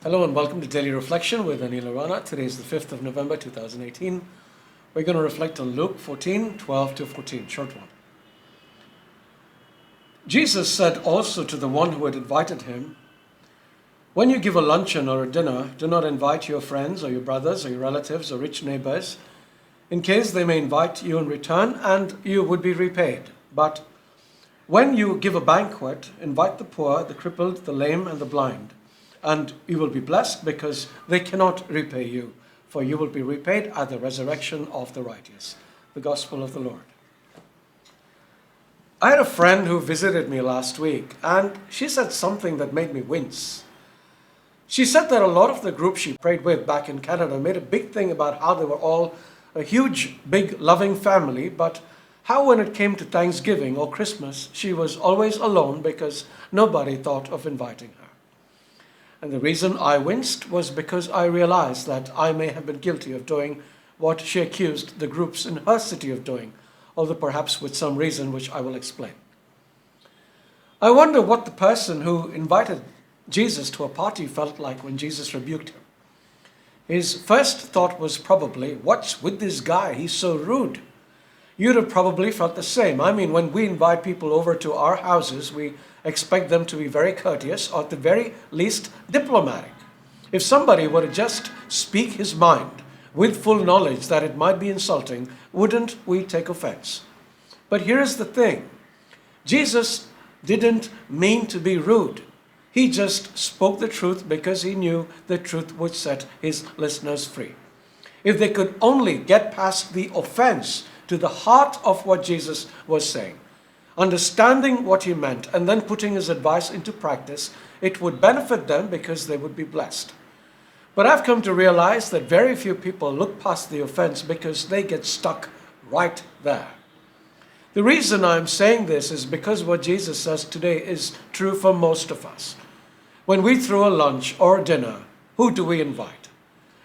Hello and welcome to Daily Reflection with Aneel Aranha. Today is the 5th of November 2018. We're going to reflect on Luke 14:12 to 14, short one. Jesus said also to the one who had invited him, "When you give a luncheon or a dinner, do not invite your friends or your brothers or your relatives or rich neighbors, in case they may invite you in return and you would be repaid. But when you give a banquet, invite the poor, the crippled, the lame, and the blind. And you will be blessed because they cannot repay you, for you will be repaid at the resurrection of the righteous." The Gospel of the Lord. I had a friend who visited me last week, and she said something that made me wince. She said that a lot of the group she prayed with back in Canada made a big thing about how they were all a huge, big, loving family, but how when it came to Thanksgiving or Christmas, she was always alone because nobody thought of inviting her. And the reason I winced was because I realized that I may have been guilty of doing what she accused the groups in her city of doing, although perhaps with some reason which I will explain. I wonder what the person who invited Jesus to a party felt like when Jesus rebuked him. His first thought was probably, "What's with this guy? He's so rude." You'd have probably felt the same. I mean, when we invite people over to our houses, we expect them to be very courteous or at the very least diplomatic. If somebody were to just speak his mind with full knowledge that it might be insulting, wouldn't we take offense? But here's the thing. Jesus didn't mean to be rude. He just spoke the truth because he knew the truth would set his listeners free. If they could only get past the offense to the heart of what Jesus was saying, understanding what he meant, and then putting his advice into practice, it would benefit them because they would be blessed. But I've come to realize that very few people look past the offense because they get stuck right there. The reason I'm saying this is because what Jesus says today is true for most of us. When we throw a lunch or dinner, who do we invite?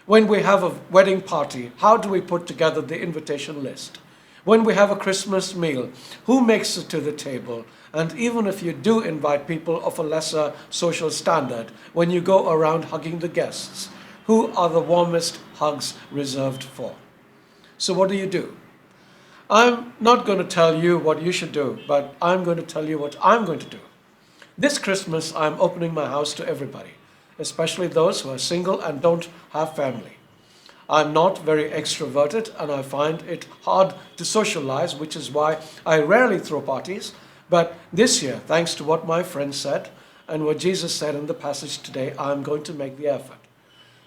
When we have a wedding party, how do we put together the invitation list? When we have a Christmas meal, who makes it to the table? And even if you do invite people of a lesser social standard, when you go around hugging the guests, who are the warmest hugs reserved for? So what do? I'm not going to tell you what you should do, but I'm going to tell you what I'm going to do. This Christmas, I'm opening my house to everybody, especially those who are single and don't have family. I'm not very extroverted and I find it hard to socialize, which is why I rarely throw parties. But this year, thanks to what my friend said and what Jesus said in the passage today, I'm going to make the effort.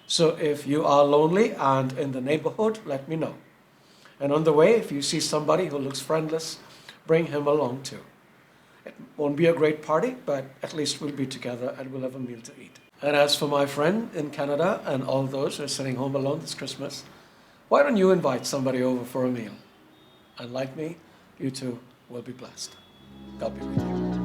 So if you are lonely and in the neighborhood, let me know. And on the way, if you see somebody who looks friendless, bring him along too. It won't be a great party, but at least we'll be together and we'll have a meal to eat. And as for my friend in Canada and all those who are sitting home alone this Christmas, why don't you invite somebody over for a meal? And like me, you too will be blessed. God be with you.